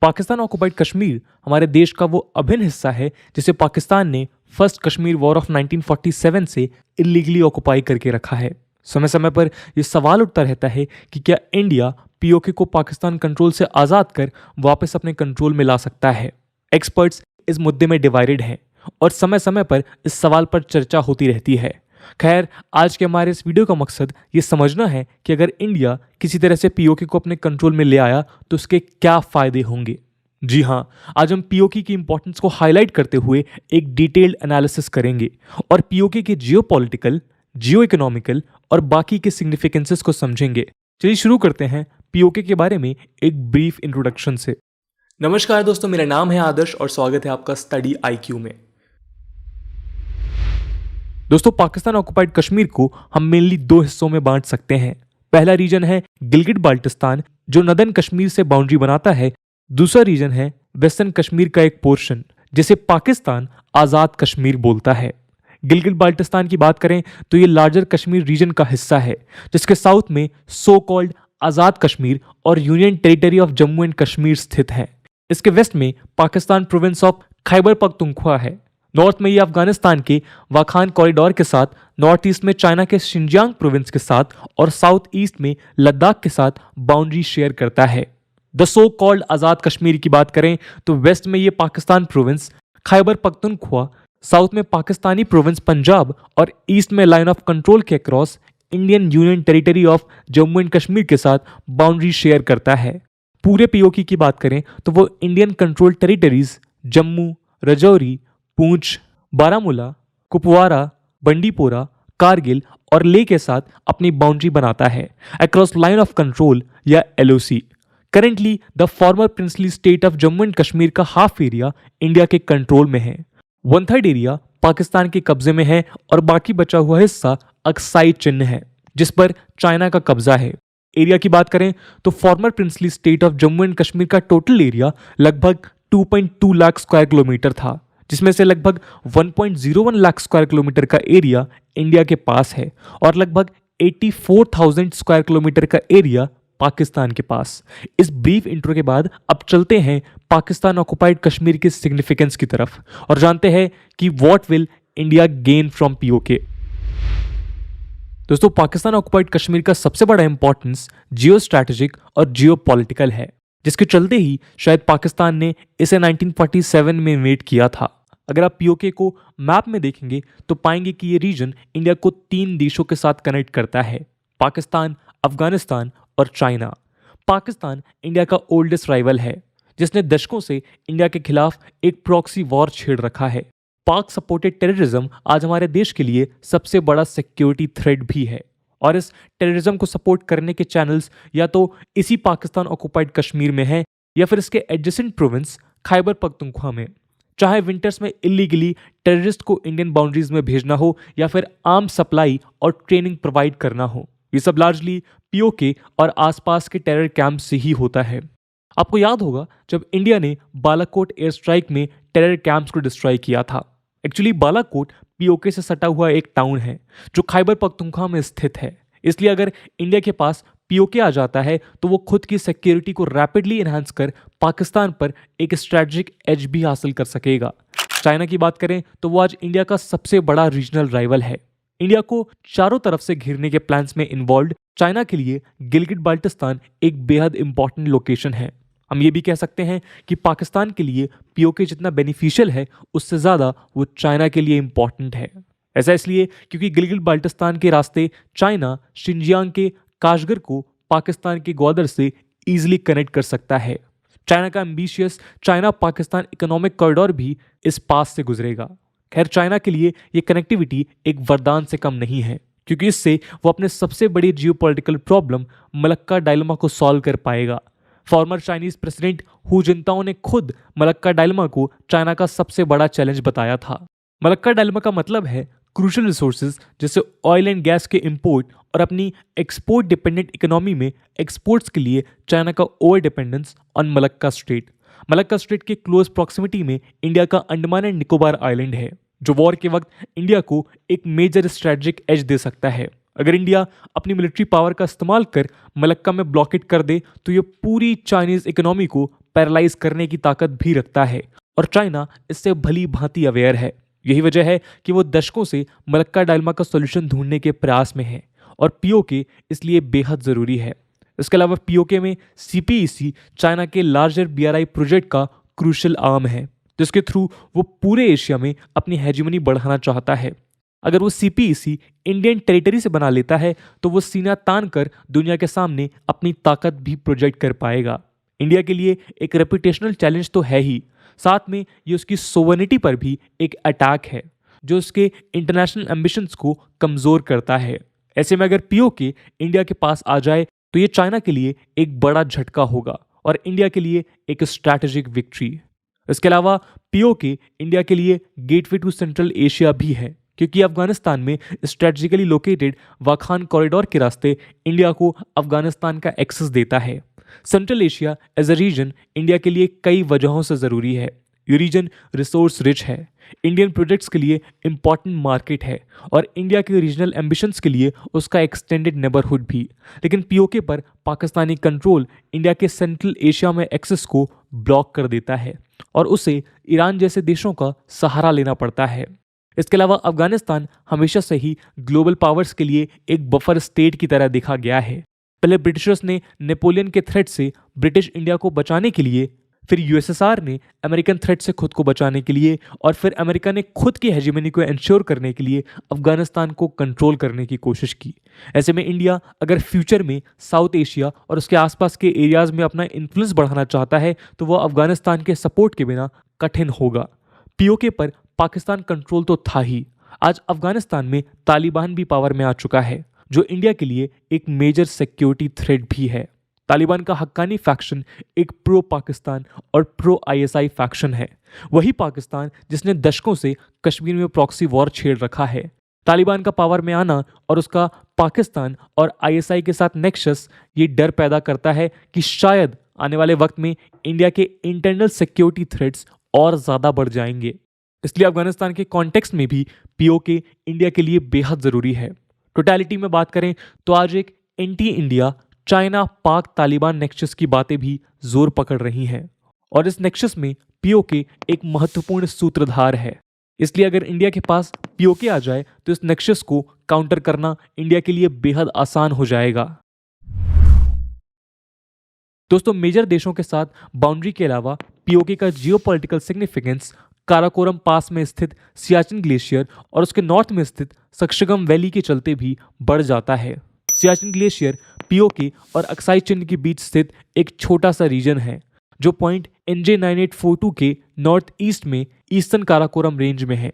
Pakistan occupied Kashmir हमारे देश का वो अभिन्न हिस्सा है जिसे पाकिस्तान ने फर्स्ट कश्मीर वॉर ऑफ 1947 से इलीगली ऑक्युपाई करके रखा है। समय समय पर यह सवाल उठता रहता है कि क्या इंडिया पीओके को पाकिस्तान कंट्रोल से आज़ाद कर वापस अपने कंट्रोल में ला सकता है। एक्सपर्ट्स इस मुद्दे में डिवाइडेड हैं और समय समय पर इस सवाल पर चर्चा होती रहती है। खैर, आज के हमारे इस वीडियो का मकसद ये समझना है कि अगर इंडिया किसी तरह से पीओके को अपने कंट्रोल में ले आया तो उसके क्या फायदे होंगे। जी हाँ, आज हम पीओके की इंपॉर्टेंस को हाईलाइट करते हुए एक डिटेल्ड एनालिसिस करेंगे और पीओके के जियोपॉलिटिकल, जियो इकोनॉमिकल और बाकी के सिग्निफिकेंसेस को समझेंगे। चलिए शुरू करते हैं पीओके के बारे में एक ब्रीफ इंट्रोडक्शन से। नमस्कार दोस्तों, मेरा नाम है आदर्श और स्वागत है आपका स्टडी आईक्यू में। दोस्तों, पाकिस्तान ऑक्युपाइड कश्मीर को हम मेनली दो हिस्सों में बांट सकते हैं। पहला रीजन है गिलगिट बाल्टिस्तान जो नदर्न कश्मीर से बाउंड्री बनाता है। दूसरा रीजन है वेस्टर्न कश्मीर का एक पोर्शन जिसे पाकिस्तान आजाद कश्मीर बोलता है। गिलगिट बाल्टिस्तान की बात करें तो ये लार्जर कश्मीर रीजन का हिस्सा है जिसके साउथ में सो कॉल्ड आजाद कश्मीर और union territory of Jammu and Kashmir स्थित है। इसके वेस्ट में पाकिस्तान प्रोविंस ऑफ खैबर पख्तूनख्वा है। नॉर्थ में ये अफगानिस्तान के वाखान कॉरिडोर के साथ, नॉर्थ ईस्ट में चाइना के शिनजियांग प्रोविंस के साथ और साउथ ईस्ट में लद्दाख के साथ बाउंड्री शेयर करता है। द सो कॉल्ड आजाद कश्मीर की बात करें तो वेस्ट में ये पाकिस्तान प्रोविंस खैबर पख्तूनख्वा, साउथ में पाकिस्तानी प्रोविंस पंजाब और ईस्ट में लाइन ऑफ कंट्रोल के across Indian union territory of Jammu and Kashmir के साथ बाउंड्री शेयर करता है। पूरे पीओके की बात करें तो वो Indian control territories Jammu, Rajouri, पूंछ, बारामूला, कुपवारा, बंडीपोरा, कारगिल और लेह के साथ अपनी बाउंड्री बनाता है अक्रॉस लाइन ऑफ कंट्रोल या LOC. Currently the former princely state of Jammu and Kashmir का हाफ एरिया इंडिया के कंट्रोल में है। 1/3 एरिया पाकिस्तान के कब्जे में है और बाकी बचा हुआ हिस्सा अक्साई चिन्ह है जिस पर चाइना का कब्जा है। एरिया की बात करें तो farmer princely state of Jammu and Kashmir का टोटल एरिया लगभग 2.2 लाख स्क्वायर किलोमीटर था, जिसमें से लगभग 1.01 लाख स्क्वायर किलोमीटर का एरिया इंडिया के पास है और लगभग 84,000 स्क्वायर किलोमीटर का एरिया पाकिस्तान के पास। इस ब्रीफ इंट्रो के बाद अब चलते हैं पाकिस्तान ऑक्युपाइड कश्मीर के सिग्निफिकेंस की तरफ और जानते हैं कि what will India gain from PoK. दोस्तों, पाकिस्तान ऑक्युपाइड कश्मीर का सबसे बड़ा इंपॉर्टेंस जियो स्ट्रैटेजिक और जियो पॉलिटिकल है, जिसके चलते ही शायद पाकिस्तान ने इसे 1947 में इन्वेड किया था। अगर आप पीओके को मैप में देखेंगे तो पाएंगे कि ये रीजन इंडिया को 3 देशों के साथ कनेक्ट करता है, पाकिस्तान, अफगानिस्तान और चाइना। पाकिस्तान इंडिया का ओल्डेस्ट राइवल है जिसने दशकों से इंडिया के खिलाफ एक प्रॉक्सी वॉर छेड़ रखा है। पाक सपोर्टेड टेररिज्म आज हमारे देश के लिए सबसे बड़ा सिक्योरिटी थ्रेट भी है और इस टेररिज्म को सपोर्ट करने के चैनल्स या तो इसी पाकिस्तान ऑक्युपाइड कश्मीर में है या फिर इसके एडजेसेंट प्रोविंस खैबर पख्तूनख्वा में। चाहे विंटर्स में इलीगली टेररिस्ट को इंडियन बाउंड्रीज में भेजना हो या फिर आर्म्स सप्लाई और ट्रेनिंग प्रोवाइड करना हो, ये सब लार्जली पीओके और आसपास के टेरर कैंप से ही होता है। आपको याद होगा जब इंडिया ने बालाकोट एयर स्ट्राइक में टेरर कैंप्स को डिस्ट्रॉय किया था। एक्चुअली बालाकोट पीओके से सटा हुआ एक टाउन है जो खैबर पख्तूनख्वा में स्थित है। इसलिए अगर इंडिया के पास पीओके आ जाता है तो वो खुद की सिक्योरिटी को रैपिडली एनहांस कर पाकिस्तान पर एक स्ट्रेटेजिक एज भी हासिल कर सकेगा। चाइना की बात करें तो वो आज इंडिया का सबसे बड़ा रीजनल राइवल है। इंडिया को चारों तरफ से घेरने के प्लान्स में इन्वॉल्व चाइना के लिए गिलगिट बाल्टिस्तान एक बेहद इंपॉर्टेंट लोकेशन है। हम ये भी कह सकते हैं कि पाकिस्तान के लिए पीओके जितना बेनिफिशियल है उससे ज़्यादा वो चाइना के लिए इंपॉर्टेंट है। ऐसा इसलिए क्योंकि गिलगिट बाल्टिस्तान के रास्ते चाइना शिनजियांग के काशगर को पाकिस्तान के ग्वादर से ईजिली कनेक्ट कर सकता है। चाइना का ambitious China Pakistan economic corridor भी इस पास से गुजरेगा। खैर, चाइना के लिए ये कनेक्टिविटी एक वरदान से कम नहीं है क्योंकि इससे वो अपने सबसे बड़ी जियोपॉलिटिकल प्रॉब्लम मलक्का डायलेमा को सॉल्व कर पाएगा। फॉर्मर चाइनीज प्रेसिडेंट हु जिनताओ ने खुद मलक्का डायलेमा को चाइना का सबसे बड़ा चैलेंज बताया था। मलक्का डायलेमा का मतलब है क्रूशियल रिसोर्सेज जैसे ऑयल एंड गैस के इंपोर्ट और अपनी एक्सपोर्ट डिपेंडेंट इकोनॉमी में एक्सपोर्ट्स के लिए चाइना का over dependence on Malacca strait. Malacca strait के क्लोज प्रॉक्सिमिटी में इंडिया का अंडमान एंड निकोबार आइलैंड है जो वॉर के वक्त इंडिया को एक मेजर स्ट्रेटेजिक एज दे सकता है। अगर इंडिया अपनी मिलिट्री पावर का इस्तेमाल कर मलक्का में ब्लॉकेट कर दे तो ये पूरी चाइनीज इकोनॉमी को पैरालाइज करने की ताकत भी रखता है और चाइना इससे भली भांति अवेयर है। यही वजह है कि वो दशकों से मलक्का डायलमा का सॉल्यूशन ढूंढने के प्रयास में है और पीओके इसलिए बेहद ज़रूरी है। इसके अलावा पीओके में सीपीईसी चाइना के लार्जर बीआरआई प्रोजेक्ट का क्रूशल आर्म है जिसके थ्रू वो पूरे एशिया में अपनी हेजिमनी बढ़ाना चाहता है। अगर वो सीपीईसी इंडियन टेरिटरी से बना लेता है तो वो सीना तान कर दुनिया के सामने अपनी ताकत भी प्रोजेक्ट कर पाएगा। इंडिया के लिए एक रेपुटेशनल चैलेंज तो है ही, साथ में ये उसकी सोवरेनिटी पर भी एक अटैक है जो उसके इंटरनेशनल एम्बिशंस को कमज़ोर करता है। ऐसे में अगर पीओके इंडिया के पास आ जाए तो ये चाइना के लिए एक बड़ा झटका होगा और इंडिया के लिए एक स्ट्रैटेजिक विक्ट्री। इसके अलावा पीओके इंडिया के लिए गेटवे टू सेंट्रल एशिया भी है क्योंकि अफगानिस्तान में स्ट्रेटजिकली लोकेटेड वाखान कॉरिडोर के रास्ते इंडिया को अफगानिस्तान का एक्सेस देता है। Central Asia as a region India के लिए कई वजहों से ज़रूरी है। ये रीजन रिसोर्स रिच है, इंडियन प्रोजेक्ट्स के लिए इम्पॉर्टेंट मार्केट है और इंडिया के रीजनल एम्बिशंस के लिए उसका एक्सटेंडेड नेबरहुड भी। लेकिन पीओके पर पाकिस्तानी कंट्रोल इंडिया के सेंट्रल एशिया में एक्सेस को ब्लॉक कर देता है और उसे ईरान जैसे देशों का सहारा लेना पड़ता है। इसके अलावा अफगानिस्तान हमेशा से ही ग्लोबल पावर्स के लिए एक बफर स्टेट की तरह देखा गया है। पहले ब्रिटिशर्स ने नेपोलियन के थ्रेट से ब्रिटिश इंडिया को बचाने के लिए, फिर यूएसएसआर ने अमेरिकन थ्रेट से खुद को बचाने के लिए और फिर अमेरिका ने खुद की हेजिमनी को इंश्योर करने के लिए अफगानिस्तान को कंट्रोल करने की कोशिश की। ऐसे में इंडिया अगर फ्यूचर में साउथ एशिया और उसके आसपास के एरियाज में अपना इन्फ्लुएंस बढ़ाना चाहता है तो वह अफगानिस्तान के सपोर्ट के बिना कठिन होगा। पीओके पर पाकिस्तान कंट्रोल तो था ही, आज अफगानिस्तान में तालिबान भी पावर में आ चुका है जो इंडिया के लिए एक मेजर सिक्योरिटी थ्रेट भी है। तालिबान का हक्कानी फैक्शन एक प्रो पाकिस्तान और प्रो आईएसआई फैक्शन है, वही पाकिस्तान जिसने दशकों से कश्मीर में प्रॉक्सी वॉर छेड़ रखा है। तालिबान का पावर में आना और उसका पाकिस्तान और आईएसआई के साथ नेक्सस ये डर पैदा करता है कि शायद आने वाले वक्त में इंडिया के इंटरनल सिक्योरिटी थ्रेट्स और ज़्यादा बढ़ जाएंगे। इसलिए अफगानिस्तान के कॉन्टेक्स्ट में भी पीओके इंडिया के लिए बेहद ज़रूरी है। टोटलिटी में बात करें तो आज एक एंटी इंडिया चाइना पाक तालिबान नेक्सस की बातें भी जोर पकड़ रही हैं और इस नेक्सस में पीओके एक महत्वपूर्ण सूत्रधार है। इसलिए अगर इंडिया के पास पीओके आ जाए तो इस नेक्सस को काउंटर करना इंडिया के लिए बेहद आसान हो जाएगा। दोस्तों, मेजर देशों के साथ बाउंड्री के अलावा पीओके का जियोपॉलिटिकल सिग्निफिकेंस काराकोरम पास में स्थित सियाचिन ग्लेशियर और उसके नॉर्थ में स्थित सक्शगम वैली के चलते भी बढ़ जाता है। सियाचिन ग्लेशियर पीओके और अक्साई चिन्ह के बीच स्थित एक छोटा सा रीजन है जो पॉइंट NJ9842 के नॉर्थ ईस्ट में ईस्टर्न काराकोरम रेंज में है।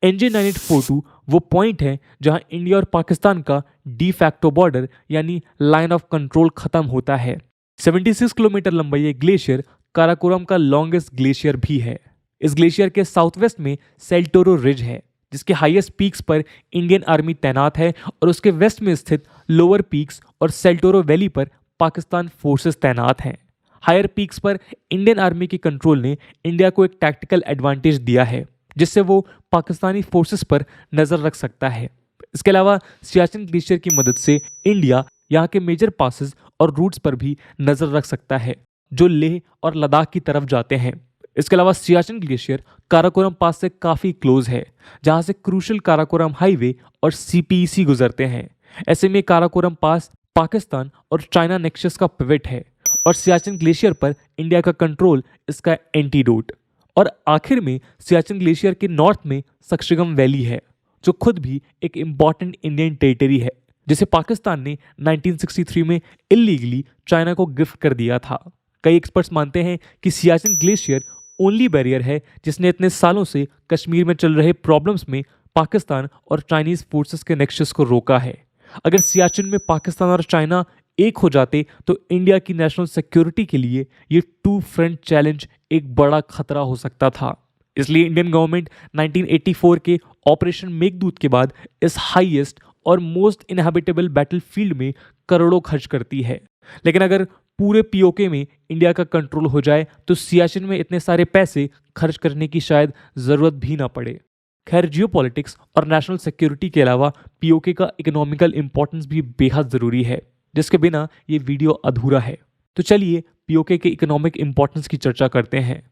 NJ9842 वो पॉइंट है जहां इंडिया और पाकिस्तान का डी फैक्टो बॉर्डर यानी लाइन ऑफ कंट्रोल खत्म होता है। 76 किलोमीटर लंबा ये ग्लेशियर काराकोरम का लॉन्गेस्ट ग्लेशियर भी है। इस ग्लेशियर के साउथ वेस्ट में सेल्टोरो रिज है जिसके हाईएस्ट पीक्स पर इंडियन आर्मी तैनात है और उसके वेस्ट में स्थित लोअर पीक्स और सेल्टोरो वैली पर पाकिस्तान फोर्सेस तैनात हैं। हायर पीक्स पर इंडियन आर्मी के कंट्रोल ने इंडिया को एक टैक्टिकल एडवांटेज दिया है जिससे वो पाकिस्तानी फोर्सेस पर नज़र रख सकता है। इसके अलावा सियाचिन ग्लेशियर की मदद से इंडिया यहाँ के मेजर पासेस और रूट्स पर भी नज़र रख सकता है जो लेह और लद्दाख की तरफ जाते हैं। इसके अलावा सियाचिन ग्लेशियर काराकोरम पास से काफ़ी क्लोज है जहाँ से क्रूशल काराकोरम हाईवे और सीपीईसी गुजरते हैं। ऐसे में काराकोरम पास पाकिस्तान और चाइना नेक्सस का पिवट है और सियाचिन ग्लेशियर पर इंडिया का कंट्रोल इसका एंटीडोट। और आखिर में सियाचिन ग्लेशियर के नॉर्थ में सक्शगम वैली है जो खुद भी एक इम्पॉर्टेंट इंडियन टेरिटरी है जिसे पाकिस्तान ने 1963 में इलीगली चाइना को गिफ्ट कर दिया था। कई एक्सपर्ट्स मानते हैं कि सियाचिन ग्लेशियर ओनली बैरियर है जिसने इतने सालों से कश्मीर में चल रहे प्रॉब्लम्स में पाकिस्तान और चाइनीज फोर्सेस के नेक्सस को रोका है। अगर सियाचिन में पाकिस्तान और चाइना एक हो जाते तो इंडिया की नेशनल सिक्योरिटी के लिए ये टू फ्रंट चैलेंज एक बड़ा खतरा हो सकता था। इसलिए इंडियन गवर्नमेंट 1984 के ऑपरेशन मेघदूत के बाद इस हाईएस्ट और मोस्ट इनहैबिटेबल बैटलफील्ड में करोड़ों खर्च करती है। लेकिन अगर पूरे पीओके में इंडिया का कंट्रोल हो जाए तो सियाचिन में इतने सारे पैसे खर्च करने की शायद ज़रूरत भी ना पड़े। खैर जियोपॉलिटिक्स और नेशनल सिक्योरिटी के अलावा पीओके का इकोनॉमिकल इंपॉर्टेंस भी बेहद जरूरी है, जिसके बिना ये वीडियो अधूरा है। तो चलिए पीओके के इकोनॉमिक इंपॉर्टेंस की चर्चा करते हैं।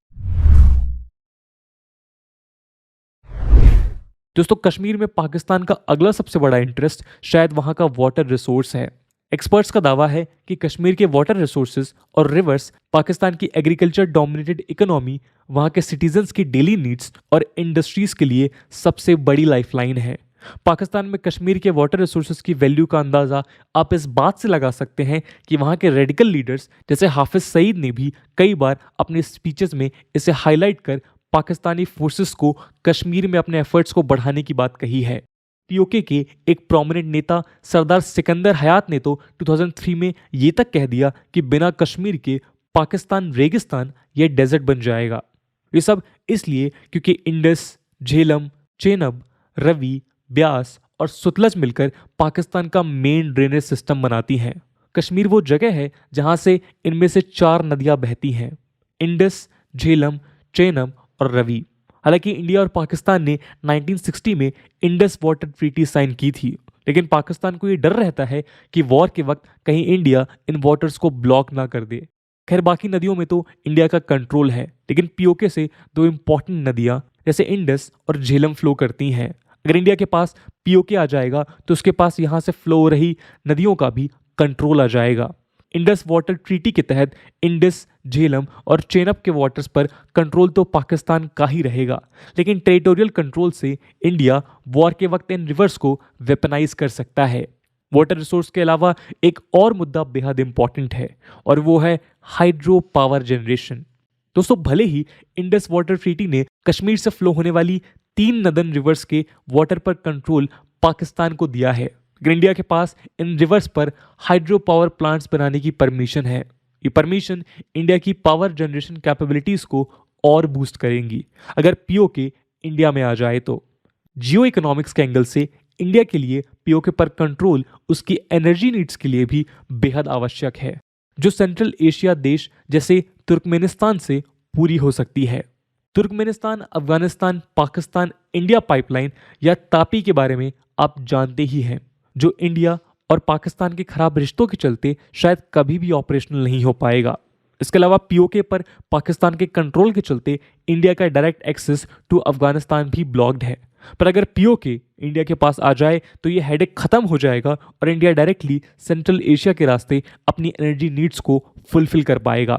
दोस्तों कश्मीर में पाकिस्तान का अगला सबसे बड़ा इंटरेस्ट शायद वहां का वाटर रिसोर्स है। एक्सपर्ट्स का दावा है कि कश्मीर के वाटर रिसोर्सेज और रिवर्स पाकिस्तान की एग्रीकल्चर डोमिनेटेड इकोनॉमी, वहां के सिटीजन्स की डेली नीड्स और इंडस्ट्रीज के लिए सबसे बड़ी लाइफलाइन है। पाकिस्तान में कश्मीर के वाटर रिसोर्सेज की वैल्यू का अंदाजा आप इस बात से लगा सकते हैं कि वहां के रेडिकल लीडर्स जैसे हाफिज सईद ने भी कई बार अपने स्पीचेस में इसे हाईलाइट कर पाकिस्तानी फोर्सेस को कश्मीर में अपने एफर्ट्स को बढ़ाने की बात कही है। पीओके के एक प्रोमिनेंट नेता सरदार सिकंदर हयात ने तो 2003 में ये तक कह दिया कि बिना कश्मीर के पाकिस्तान रेगिस्तान या डेजर्ट बन जाएगा। ये सब इसलिए क्योंकि इंडस, झेलम, चेनाब, रवि, ब्यास और सतलज मिलकर पाकिस्तान का मेन ड्रेनेज सिस्टम बनाती हैं। कश्मीर वो जगह है जहां से इनमें से 4 नदियां बहती हैं, इंडस, झेलम, चेनाब और रवि। हालांकि इंडिया और पाकिस्तान ने 1960 में इंडस वाटर ट्रीटी साइन की थी, लेकिन पाकिस्तान को ये डर रहता है कि वॉर के वक्त कहीं इंडिया इन वाटर्स को ब्लॉक ना कर दे। खैर बाकी नदियों में तो इंडिया का कंट्रोल है, लेकिन पीओके से 2 इंपॉर्टेंट नदियां जैसे इंडस और झेलम फ्लो करती हैं। अगर इंडिया के पास पीओके आ जाएगा तो उसके पास यहां से फ्लो हो रही नदियों का भी कंट्रोल आ जाएगा। इंडस वाटर ट्रीटी के तहत इंडस, झेलम और चेनाब के वाटर्स पर कंट्रोल तो पाकिस्तान का ही रहेगा, लेकिन टेरिटोरियल कंट्रोल से इंडिया वॉर के वक्त इन रिवर्स को वेपनाइज कर सकता है। वाटर रिसोर्स के अलावा एक और मुद्दा बेहद इंपॉर्टेंट है और वो है हाइड्रो पावर जनरेशन। दोस्तों भले ही इंडस वाटर ट्रीटी ने कश्मीर से फ्लो होने वाली 3 नदन रिवर्स के वाटर पर कंट्रोल पाकिस्तान को दिया है, लेकिन इंडिया के पास इन रिवर्स पर हाइड्रो पावर प्लांट्स बनाने की परमिशन है। ये परमिशन इंडिया की पावर जनरेशन कैपेबिलिटीज को और बूस्ट करेंगी अगर पीओके इंडिया में आ जाए तो। जियो इकोनॉमिक्स के एंगल से इंडिया के लिए पीओके पर कंट्रोल उसकी एनर्जी नीड्स के लिए भी बेहद आवश्यक है, जो सेंट्रल एशिया देश जैसे तुर्कमेनिस्तान से पूरी हो सकती है। Turkmenistan, Afghanistan, Pakistan, India pipeline या तापी के बारे में आप जानते ही हैं, जो इंडिया और पाकिस्तान के खराब रिश्तों के चलते शायद कभी भी ऑपरेशनल नहीं हो पाएगा। इसके अलावा पीओके पर पाकिस्तान के कंट्रोल के चलते इंडिया का डायरेक्ट एक्सेस टू अफगानिस्तान भी ब्लॉक्ड है। पर अगर पीओके इंडिया के पास आ जाए तो ये हेडेक खत्म हो जाएगा और इंडिया डायरेक्टली सेंट्रल एशिया के रास्ते अपनी एनर्जी नीड्स को फुलफिल कर पाएगा।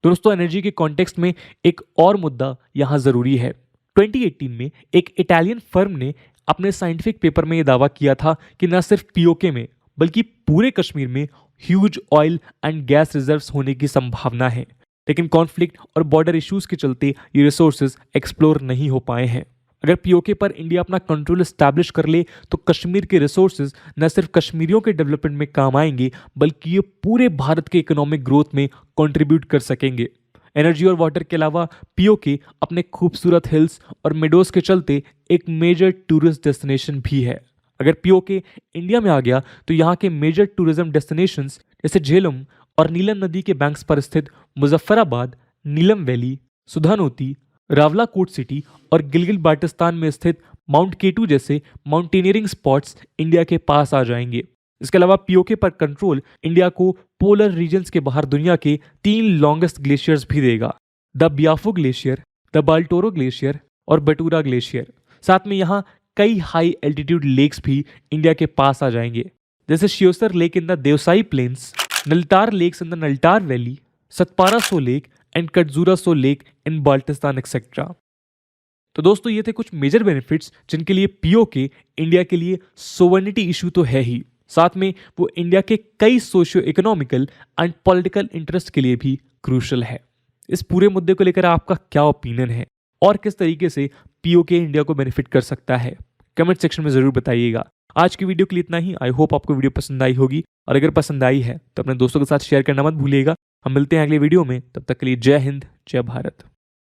दोस्तों एनर्जी के कॉन्टेक्स्ट में एक और मुद्दा यहाँ जरूरी है। 2018 में एक इटालियन फर्म ने अपने साइंटिफिक पेपर में यह दावा किया था कि न सिर्फ पीओके में बल्कि पूरे कश्मीर में huge oil and gas reserves होने की संभावना है, लेकिन कॉन्फ्लिक्ट और बॉर्डर इश्यूज के चलते ये रिसोर्सेज एक्सप्लोर नहीं हो पाए हैं। अगर पीओके पर इंडिया अपना कंट्रोल एस्टैब्लिश कर ले तो कश्मीर के रिसोर्सेज न सिर्फ कश्मीरियों के डेवलपमेंट में काम आएंगे बल्कि ये पूरे भारत के इकोनॉमिक ग्रोथ में कंट्रीब्यूट कर सकेंगे। एनर्जी और वाटर के अलावा पीओके अपने खूबसूरत हिल्स और मेडोज के चलते एक मेजर टूरिस्ट डेस्टिनेशन भी है। अगर पीओके इंडिया में आ गया तो यहाँ के मेजर टूरिज्म डेस्टिनेशंस जैसे झेलम और नीलम नदी के बैंक्स पर स्थित मुजफ्फराबाद, नीलम वैली, सुधानोती, रावलाकोट सिटी और गिलगित बाल्टिस्तान में स्थित माउंट केटू जैसे माउंटेनियरिंग स्पॉट्स इंडिया के पास आ जाएंगे। इसके अलावा पीओके पर कंट्रोल इंडिया को पोलर रीजन्स के बाहर दुनिया के 3 लॉन्गेस्ट ग्लेशियर्स भी देगा, the Biafo glacier, the Baltoro glacier और बटूरा ग्लेशियर। साथ में यहाँ कई हाई एल्टीट्यूड लेक्स भी इंडिया के पास आ जाएंगे, जैसे Sheosar lake in the Deosai plains, Naltar lakes in the Naltar valley, Satpara Tso lake and Katzura Tso lake in Baltistan etcetera. तो दोस्तों ये थे कुछ मेजर बेनिफिट्स जिनके लिए पीओके इंडिया के लिए सोवर्निटी इशू तो है ही, साथ में वो इंडिया के कई socio economical and political interest के लिए भी क्रूशल है। इस पूरे मुद्दे को लेकर आपका क्या ओपिनियन है और किस तरीके से पीओके इंडिया को बेनिफिट कर सकता है, कमेंट सेक्शन में जरूर बताइएगा। आज की वीडियो के लिए इतना ही। आई होप आपको वीडियो पसंद आई होगी और अगर पसंद आई है तो अपने दोस्तों के साथ शेयर करना मत भूलिएगा। हम मिलते हैं अगले वीडियो में, तब तक के लिए जय हिंद, जय भारत।